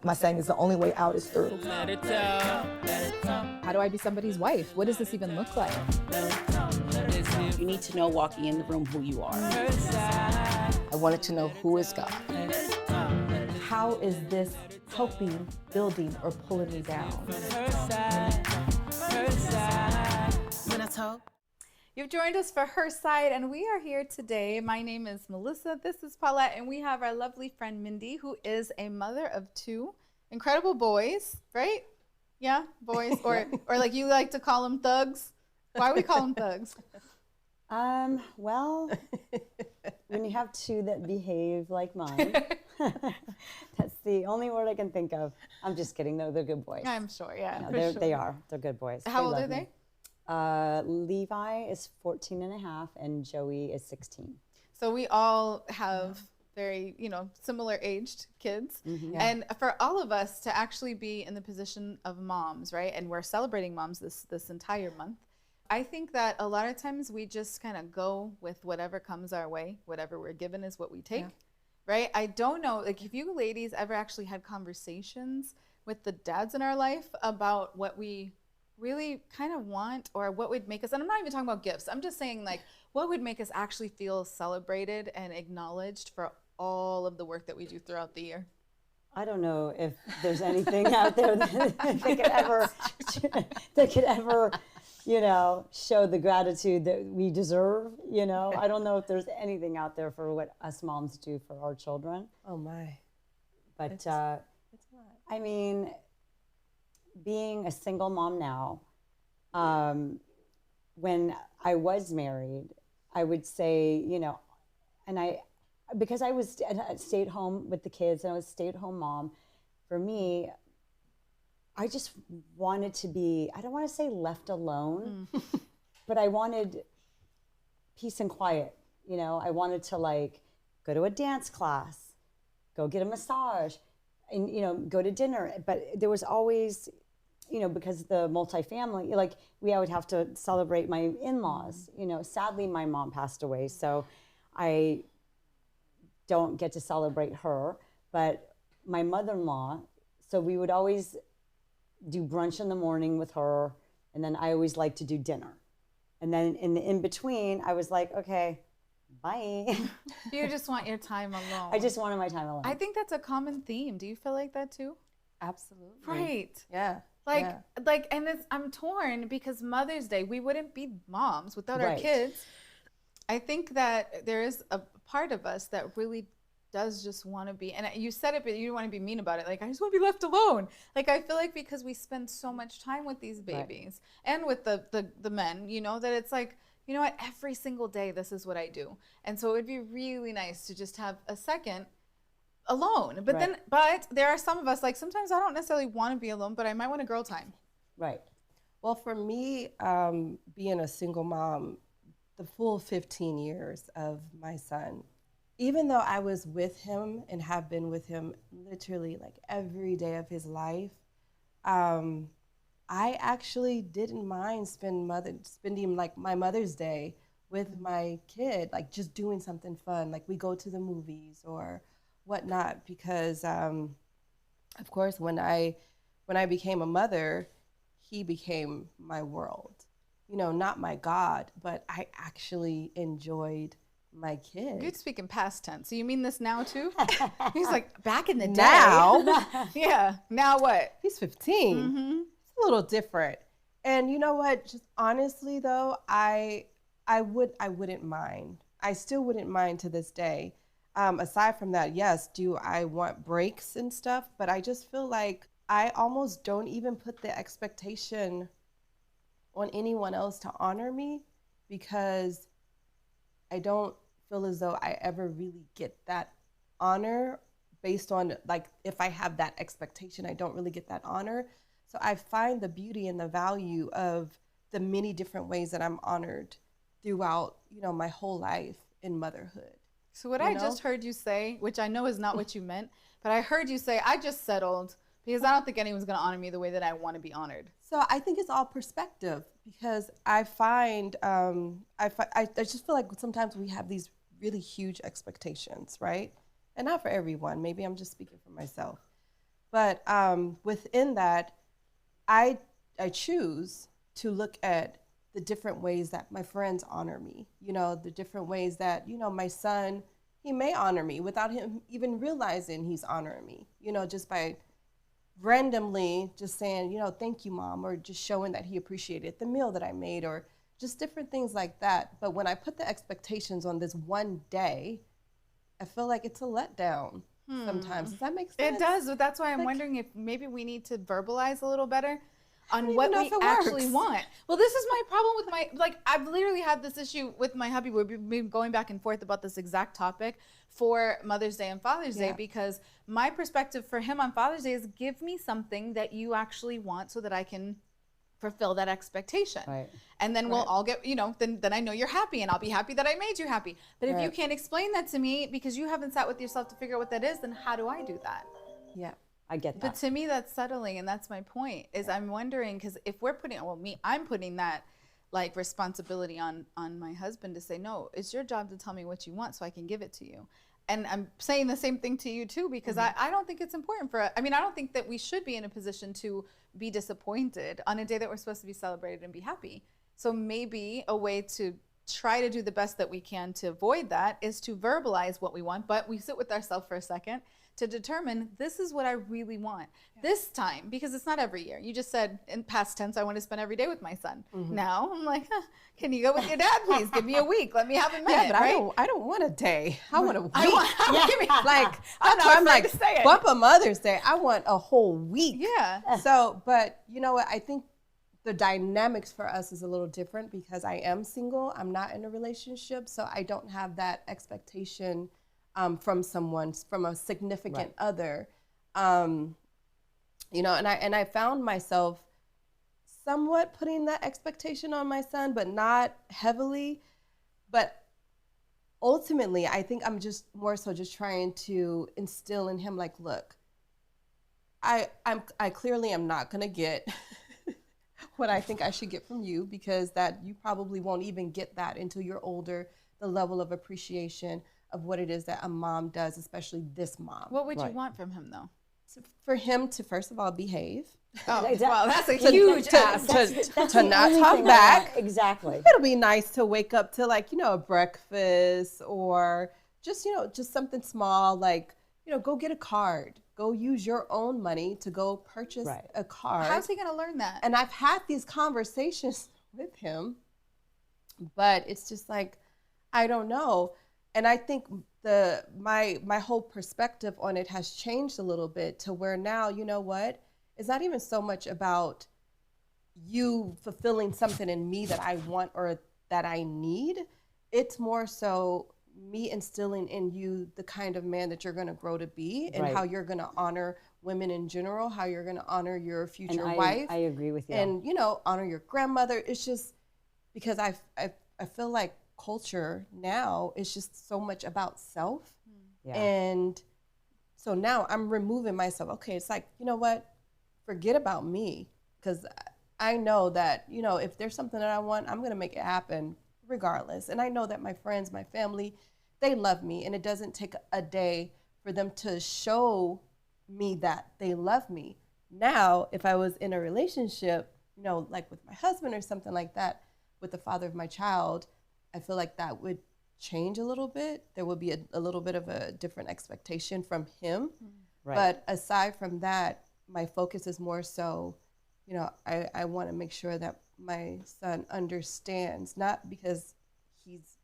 My saying is the only way out is through. How do I be somebody's wife? What does this even look like? You need to know walking in the room who you are. I wanted to know who is God. How is this helping, building, or pulling me down? You've joined us for HerSide, and we are here today. My name is Melissa, this is Paullette, and we have our lovely friend Mindy, who is a mother of two incredible boys, right? Yeah, boys, or like you like to call them thugs. Why we call them thugs? Well, when you have two that behave like mine, that's the only word I can think of. I'm just kidding, they're good boys. I'm sure, yeah. No, for they sure. are. They're good boys. How old love are they? Levi is 14 and a half and Joey is 16. So we all have very, similar aged kids. Mm-hmm. Yeah. And for all of us to actually be in the position of moms, right? And we're celebrating moms this entire month. I think that a lot of times we just kind of go with whatever comes our way, whatever we're given is what we take, right? I don't know, like if you ladies ever actually had conversations with the dads in our life about what we really kind of want or what would make us, and I'm not even talking about gifts, I'm just saying like what would make us actually feel celebrated and acknowledged for all of the work that we do throughout the year. I don't know if there's anything out there that could ever show the gratitude that we deserve. I don't know if there's anything out there for what us moms do for our children. Oh my. But it's not. I mean, being a single mom now, when I was married, I would say, because I was stay at home with the kids and I was a stay-at-home mom, for me, I just wanted to be, I don't want to say left alone, but I wanted peace and quiet. I wanted to go to a dance class, go get a massage, and, go to dinner. But there was always, because the multifamily, I would have to celebrate my in-laws. Sadly, my mom passed away, so I don't get to celebrate her. But my mother-in-law, so we would always do brunch in the morning with her, and then I always like to do dinner. And then in between, I was like, okay, bye. You just want your time alone. I just wanted my time alone. I think that's a common theme. Do you feel like that too? Absolutely. Right. Yeah. And I'm torn because Mother's Day, we wouldn't be moms without our kids. I think that there is a part of us that really does just want to be, and you said it, but you don't want to be mean about it. I just want to be left alone. I feel like because we spend so much time with these babies and with the men, that it's like, you know what, every single day, this is what I do. And so it would be really nice to just have a second alone. But there are some of us, sometimes I don't necessarily want to be alone, but I might want a girl time. Right. Well, for me, being a single mom, the full 15 years of my son, even though I was with him and have been with him literally every day of his life, I actually didn't mind spending my Mother's Day with my kid, just doing something fun. We go to the movies or whatnot, because of course when I became a mother, he became my world. Not my God, but I actually enjoyed my kid. You'd speak in past tense. So you mean this now too? He's like, back in the day. Now. Yeah. Now what? He's 15. Mm-hmm. It's a little different. And you know what? Just honestly though, I wouldn't mind. I still wouldn't mind to this day. Aside from that, yes, do I want breaks and stuff? But I just feel like I almost don't even put the expectation on anyone else to honor me, because I don't feel as though I ever really get that honor based on if I have that expectation, I don't really get that honor. So I find the beauty and the value of the many different ways that I'm honored throughout, my whole life in motherhood. So what I just heard you say, which I know is not what you meant, but I heard you say, I just settled because I don't think anyone's going to honor me the way that I want to be honored. So I think it's all perspective, because I find, I just feel like sometimes we have these really huge expectations, right? And not for everyone, maybe I'm just speaking for myself. But within that, I choose to look at the different ways that my friends honor me, you know, the different ways that, you know, my son, he may honor me without him even realizing he's honoring me, you know, just by randomly just saying, you know, thank you, Mom, or just showing that he appreciated the meal that I made, or just different things like that. But when I put the expectations on this one day, I feel like it's a letdown sometimes. Does that make sense? It does. But that's why I'm wondering if maybe we need to verbalize a little better on what we actually want. Well, this is my problem with I've literally had this issue with my hubby where we've been going back and forth about this exact topic for Mother's Day and Father's Day, because my perspective for him on Father's Day is give me something that you actually want so that I can fulfill that expectation. Right. And then we'll all get, you know, then I know you're happy and I'll be happy that I made you happy. But if you can't explain that to me because you haven't sat with yourself to figure out what that is, then how do I do that? Yeah. I get that. But to me, that's settling, and that's my point. Is I'm wondering, because if we're putting, I'm putting that like responsibility on my husband to say, no, it's your job to tell me what you want so I can give it to you. And I'm saying the same thing to you too, because I don't think it's important I don't think that we should be in a position to be disappointed on a day that we're supposed to be celebrated and be happy. So maybe a way to try to do the best that we can to avoid that is to verbalize what we want, but we sit with ourselves for a second to determine this is what I really want this time, because it's not every year. You just said in past tense, I want to spend every day with my son. Now I'm like, can you go with your dad, please? Give me a week. Let me have a minute. Yeah, but right? I don't want a day. I want a week. Give me, I'm like, bump a Mother's Day. I want a whole week. Yeah. So, but you know what? I think the dynamics for us is a little different because I am single. I'm not in a relationship, so I don't have that expectation from a significant other, you know, and I found myself somewhat putting that expectation on my son, but not heavily. But ultimately, I think I'm just more so just trying to instill in him, like, look, I clearly am not gonna get what I think I should get from you, because that you probably won't even get that until you're older, the level of appreciation of what it is that a mom does, especially this mom. What would you want from him, though? So for him to, first of all, behave. Oh, well, that's a huge ask. To not talk back. Exactly. It'll be nice to wake up to, like, you know, a breakfast, or just, you know, just something small, like, you know, go get a card. Go use your own money to go purchase a card. How's he going to learn that? And I've had these conversations with him, but it's just like, I don't know. And I think my whole perspective on it has changed a little bit to where now, you know what, it's not even so much about you fulfilling something in me that I want or that I need. It's more so me instilling in you the kind of man that you're going to grow to be, and how you're going to honor women in general, how you're going to honor your future wife. I agree with you. And, you know, honor your grandmother. It's just because I feel like culture now is just so much about self. And so now I'm removing myself. Okay, it's like, you know what, forget about me, because I know that, you know, if there's something that I want, I'm going to make it happen regardless. And I know that my friends, my family, they love me, and it doesn't take a day for them to show me that they love me. Now, if I was in a relationship, you know, like with my husband or something like that, with the father of my child, I feel like that would change a little bit. There would be a little bit of a different expectation from him. But aside from that, my focus is more so, you know, I want to make sure that my son understands, not because he's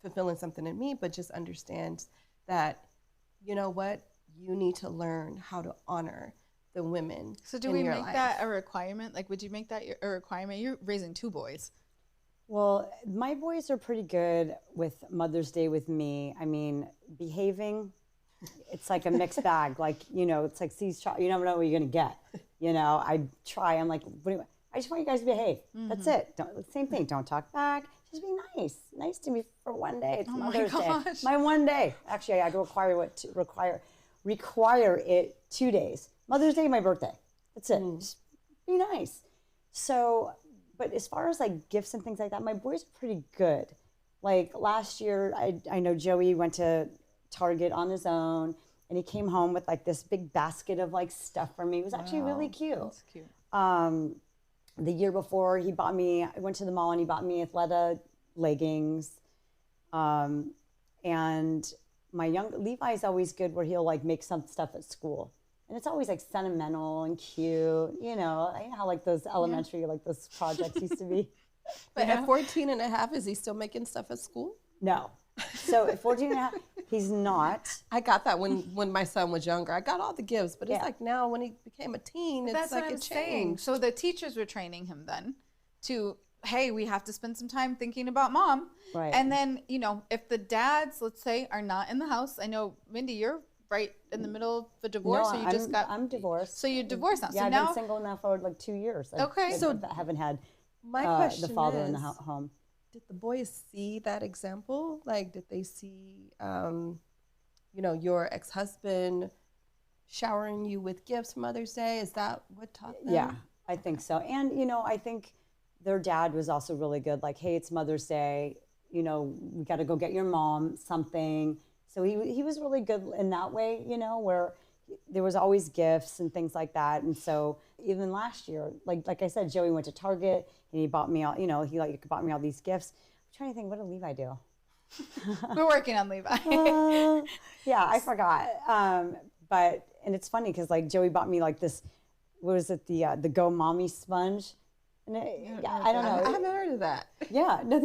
fulfilling something in me, but just understands that, you know what, you need to learn how to honor the women. So do we make that a requirement? Like, would you make that a requirement? You're raising 2 boys. Well, my boys are pretty good with Mother's Day with me. I mean, behaving, it's like a mixed bag. Like, you know, it's like you never know what you're going to get. You know, I try. I'm like, I just want you guys to behave. That's it. Same thing. Don't talk back. Just be nice. Nice to me for one day. It's Mother's Day. My one day. Actually, I require it 2 days. Mother's Day, my birthday. That's it. Just be nice. So, but as far as like gifts and things like that, my boys are pretty good. Like last year, I know Joey went to Target on his own and he came home with like this big basket of like stuff for me. It was actually really cute. That's cute. The year before, I went to the mall and he bought me Athleta leggings. And Levi's always good where he'll like make some stuff at school. And it's always like sentimental and cute, you know how like those elementary, like those projects used to be. But at 14 and a half, is he still making stuff at school? No. So at 14 and a half, he's not. I got that when my son was younger. I got all the gifts, but it's like now when he became a teen, it's That's like what I'm it saying. changed. So the teachers were training him then to, hey, we have to spend some time thinking about mom. Right. And then, if the dads, let's say, are not in the house. I know, Mindy, you're right in the middle of a divorce. No, or you I'm divorced. So you're divorced now. Yeah, so I've now, been single now for like 2 years. Okay. So I haven't had My question the father is, in the home. did the boys see that example? Like, did they see, your ex-husband showering you with gifts for Mother's Day? Is that what taught them? Yeah, I think so. And, I think their dad was also really good. Like, hey, it's Mother's Day. We got to go get your mom something. So he was really good in that way, where there was always gifts and things like that. And so even last year, like I said, Joey went to Target and he bought me all, he bought me all these gifts. I'm trying to think, what did Levi do? we're working on Levi. Yeah, I forgot. And it's funny because like Joey bought me like this, what was it, the Go Mommy sponge? And I don't know. I haven't heard of that. Yeah, no,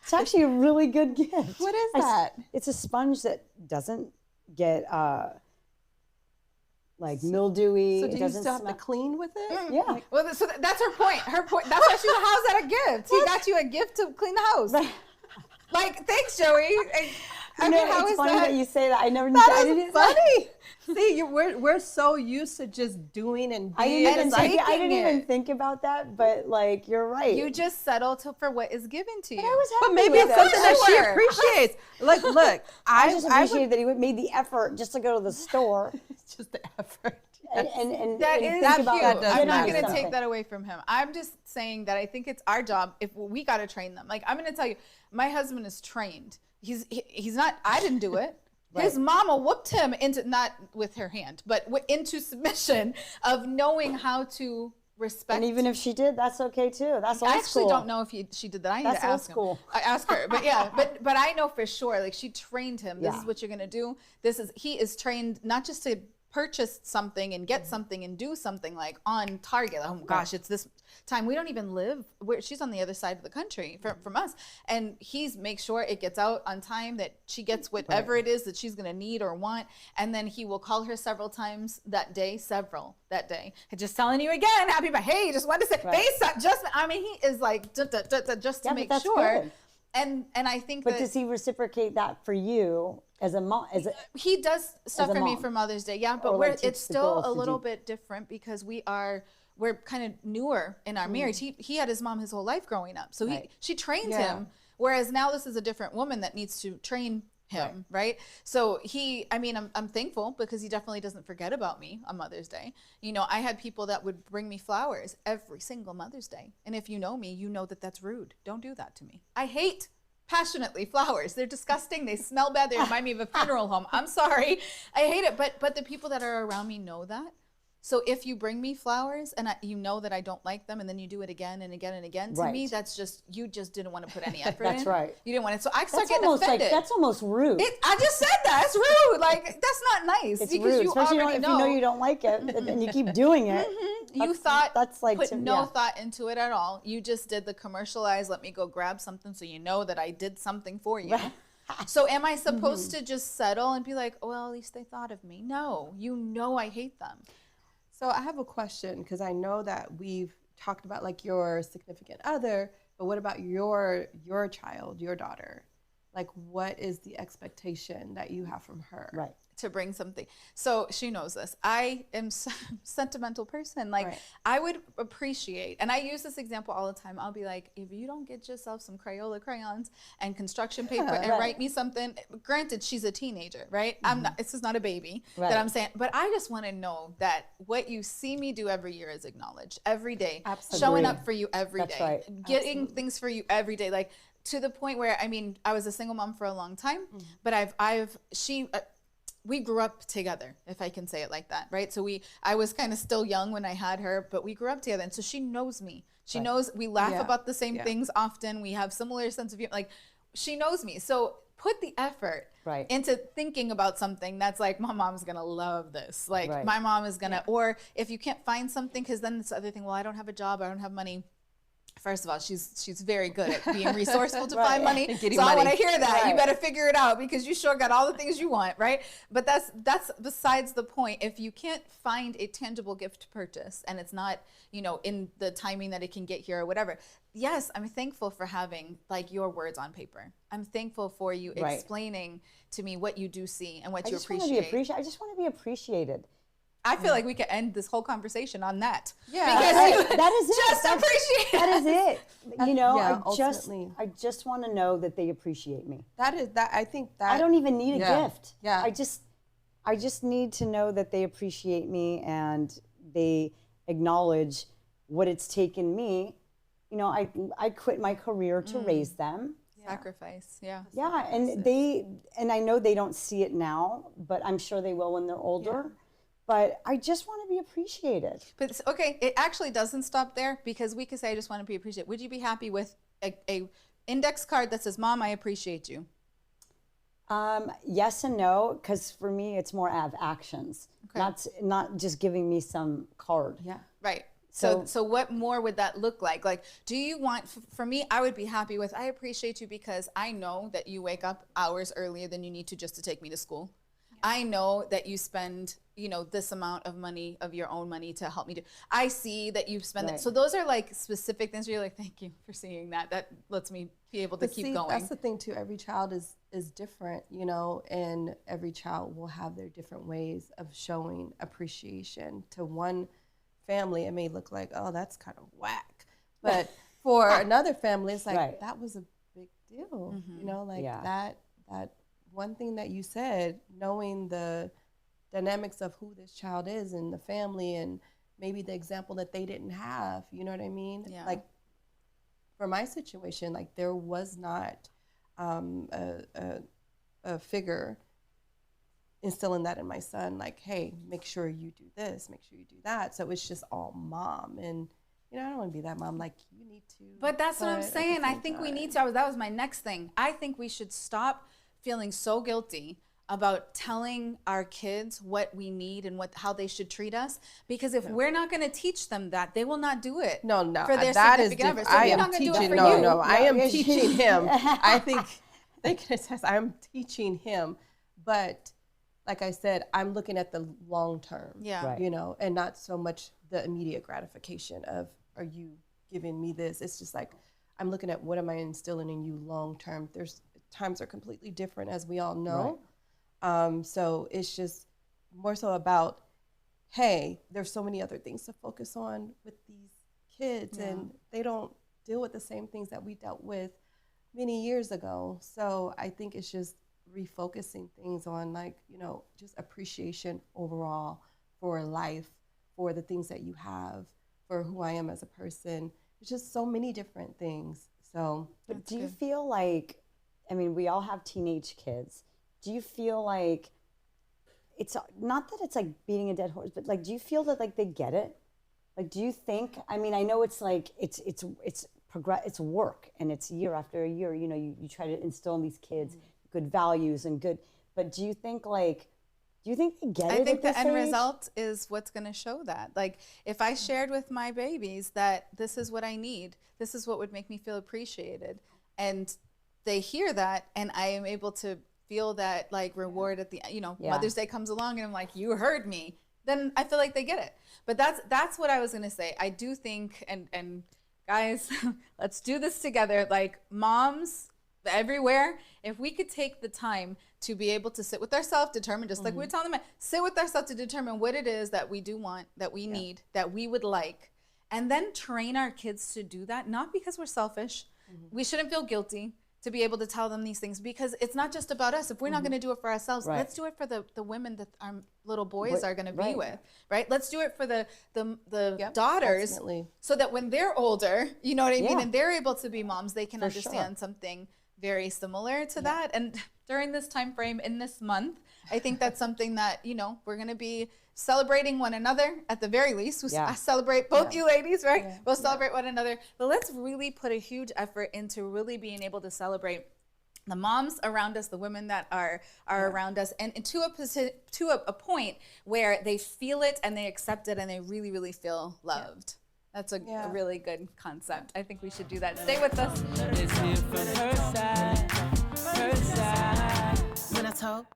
it's actually a really good gift. What is that? It's a sponge that doesn't get like mildewy. So It do you doesn't still have to smell- clean with it? Yeah. Well, so that's her point. That's why she's how's that a gift? He got you a gift to clean the house. Like, thanks, Joey. I mean, how it's is funny that? that you say that. I never. That I is didn't, funny. See, we're so used to just doing and I being. didn't, even and think, I liking didn't even it. think about that, but like you're right. You just settle for what is given to you. I was But happy maybe with it's it. something that she Sure. appreciates. Like, look, I just I would appreciated that he made the effort just to go to the store it's just the effort. and That and is think that about cute. that does I'm not matter. going to something. take that away from him. I'm just saying that I think it's our job if we got to train them. Like, I'm going to tell you, my husband is trained. He's not. I didn't do it. His mama whooped him into, not with her hand, but into submission of knowing how to respect. And even if she did, that's okay too. That's old I actually school. don't know if she did that. I need That's to old ask school. him. I ask her, but yeah, but I know for sure. Like, she trained him. This Yeah. is what you're gonna do. He is trained not just to purchase something and get something and do something like on target. Oh my gosh, it's this time. We don't even live where she's on the other side of the country from us, and he's make sure it gets out on time, that she gets whatever it is that she's gonna need or want, and then he will call her several times that day. And just telling you again, happy, but hey, just wanted to say, face up, just. I mean, he is like just to Yeah, make but that's sure. good. And I think But that does he reciprocate that for you as a mom? he does stuff a for me mom? for Mother's Day, yeah. But Or, like, teach it's the still girls a to little do- bit different because we're kind of newer in our marriage. He had his mom his whole life growing up, so Right. she trained Yeah. him. Whereas now this is a different woman that needs to train him, right? So I'm thankful because he definitely doesn't forget about me on Mother's Day. I had people that would bring me flowers every single Mother's Day, and if you know me, you know that that's rude. Don't do that to me. I hate passionately flowers. They're disgusting. They smell bad. They remind me of a funeral home. I'm sorry. I hate it. But the people that are around me know that. So if you bring me flowers and you know that I don't like them, and then you do it again and again and again, to me, Right. that's just, you just didn't want to put any effort That's in. right. You didn't want it. So I start That's getting almost offended. like that's almost rude. I just said that. It's rude. Like, that's not nice. It's because rude, you especially already if you know you don't like it and you keep doing it. You thought, that's like put to- no yeah. thought into it at all. You just did the commercialized, let me go grab something so you know that I did something for you. So am I supposed to just settle and be like, oh, well, at least they thought of me? No, I hate them. So I have a question because I know that we've talked about like your significant other, but what about your child, your daughter? Like, what is the expectation that you have from her? Right. To bring something. So she knows this. I am a sentimental person. Like, Right. I would appreciate, and I use this example all the time. I'll be like, if you don't get yourself some Crayola crayons and construction paper and right. write me something, granted, she's a teenager, right? I'm not, this is not a baby Right. that I'm saying, but I just want to know that what you see me do every year is acknowledged every day, Absolutely. showing up for you every day, That's right. getting things for you every day. Like, to the point where, I mean, I was a single mom for a long time, but we grew up together, if I can say it like that, right? So I was kind of still young when I had her, but we grew up together. And so she knows me. She knows we laugh about the same things often. We have similar sense of humor. Like, she knows me. So put the effort into thinking about something that's like, my mom's going to love this. Like, my mom is going to, or if you can't find something, because then it's the other thing, well, I don't have a job, I don't have money. First of all, she's very good at being resourceful to find money. So I want to hear that. You better figure it out, because you sure got all the things you want, right? But that's besides the point. If you can't find a tangible gift to purchase, and it's not, in the timing that it can get here or whatever. Yes, I'm thankful for having like your words on paper. I'm thankful for you explaining to me what you do see and what you appreciate. I just want to be appreciated. I feel like we could end this whole conversation on that. Yeah, because that is it. Just appreciate. That is it. Ultimately. I just want to know that they appreciate me. I think that I don't even need a gift. Yeah. I just need to know that they appreciate me and they acknowledge what it's taken me. I quit my career to raise them. Sacrifice, yeah. Yeah, and I know they don't see it now, but I'm sure they will when they're older. Yeah. But I just want to be appreciated. But okay, it actually doesn't stop there, because we could say, I just want to be appreciated. Would you be happy with a index card that says, Mom, I appreciate you? Yes and no, because for me, it's more of actions, not just giving me some card. Yeah. Right. So what more would that look like? Like, do you want, for me, I would be happy with, I appreciate you because I know that you wake up hours earlier than you need to just to take me to school. I know that you spend, this amount of money, of your own money, to help me do. I see that you spend that. So those are like specific things where you're like, thank you for seeing that. That lets me be able to keep going. That's the thing too. Every child is different, and every child will have their different ways of showing appreciation. To one family, it may look like, oh, that's kind of whack. But for another family, it's like, that was a big deal. That one thing that you said, knowing the dynamics of who this child is and the family, and maybe the example that they didn't have, you know what I mean? Yeah. Like, for my situation, like, there was not a figure instilling that in my son, like, hey, make sure you do this, make sure you do that. So it's just all mom. And I don't want to be that mom, like, you need to. But that's what I'm saying. I think we need to. That was my next thing. I think we should stop feeling so guilty about telling our kids what we need and how they should treat us, because if we're not going to teach them that, they will not do it. No, for their that is significant other. So I we're am not teaching. Do it for you. I am teaching him. I think they can attest. I'm teaching him, but like I said, I'm looking at the long term. Yeah. Right. And not so much the immediate gratification of, are you giving me this? It's just like, I'm looking at, what am I instilling in you long term? Times are completely different, as we all know. Right. So it's just more so about, hey, there's so many other things to focus on with these kids, and they don't deal with the same things that we dealt with many years ago. So I think it's just refocusing things on, like, just appreciation overall for life, for the things that you have, for who I am as a person. It's just so many different things. So, but do you feel like, we all have teenage kids. Do you feel like it's not that it's like beating a dead horse, but like, do you feel that like they get it? Like, do you think? I know it's like it's work, and it's year after year. You try to instill in these kids good values and good. But do you think they get it? I think the end age? result is what's going to show that. Like, if I shared with my babies that this is what I need, this is what would make me feel appreciated, and they hear that, and I am able to feel that like reward at the Mother's Day comes along, and I'm like, you heard me, then I feel like they get it. But that's what I was going to say. I do think, and guys, let's do this together. Like, moms everywhere, if we could take the time to be able to sit with ourselves, determine, just like we were telling them, sit with ourselves to determine what it is that we do want, that we need, that we would like, and then train our kids to do that, not because we're selfish. We shouldn't feel guilty to be able to tell them these things, because it's not just about us. If we're not going to do it for ourselves, let's do it for the women that our little boys are going to be with, right? Let's do it for the daughters, definitely. so that when they're older, you know what I mean, and they're able to be moms, they can understand something very similar to that. And during this time frame in this month, I think that's something that, you know, we're going to be celebrating one another at the very least. We celebrate both you ladies, right? We'll celebrate one another. But let's really put a huge effort into really being able to celebrate the moms around us, the women that are around us, and to a point where they feel it and they accept it and they really, really feel loved. That's a really good concept. I think we should do that. Stay with us. Let's hear from her side, her side. When I talk,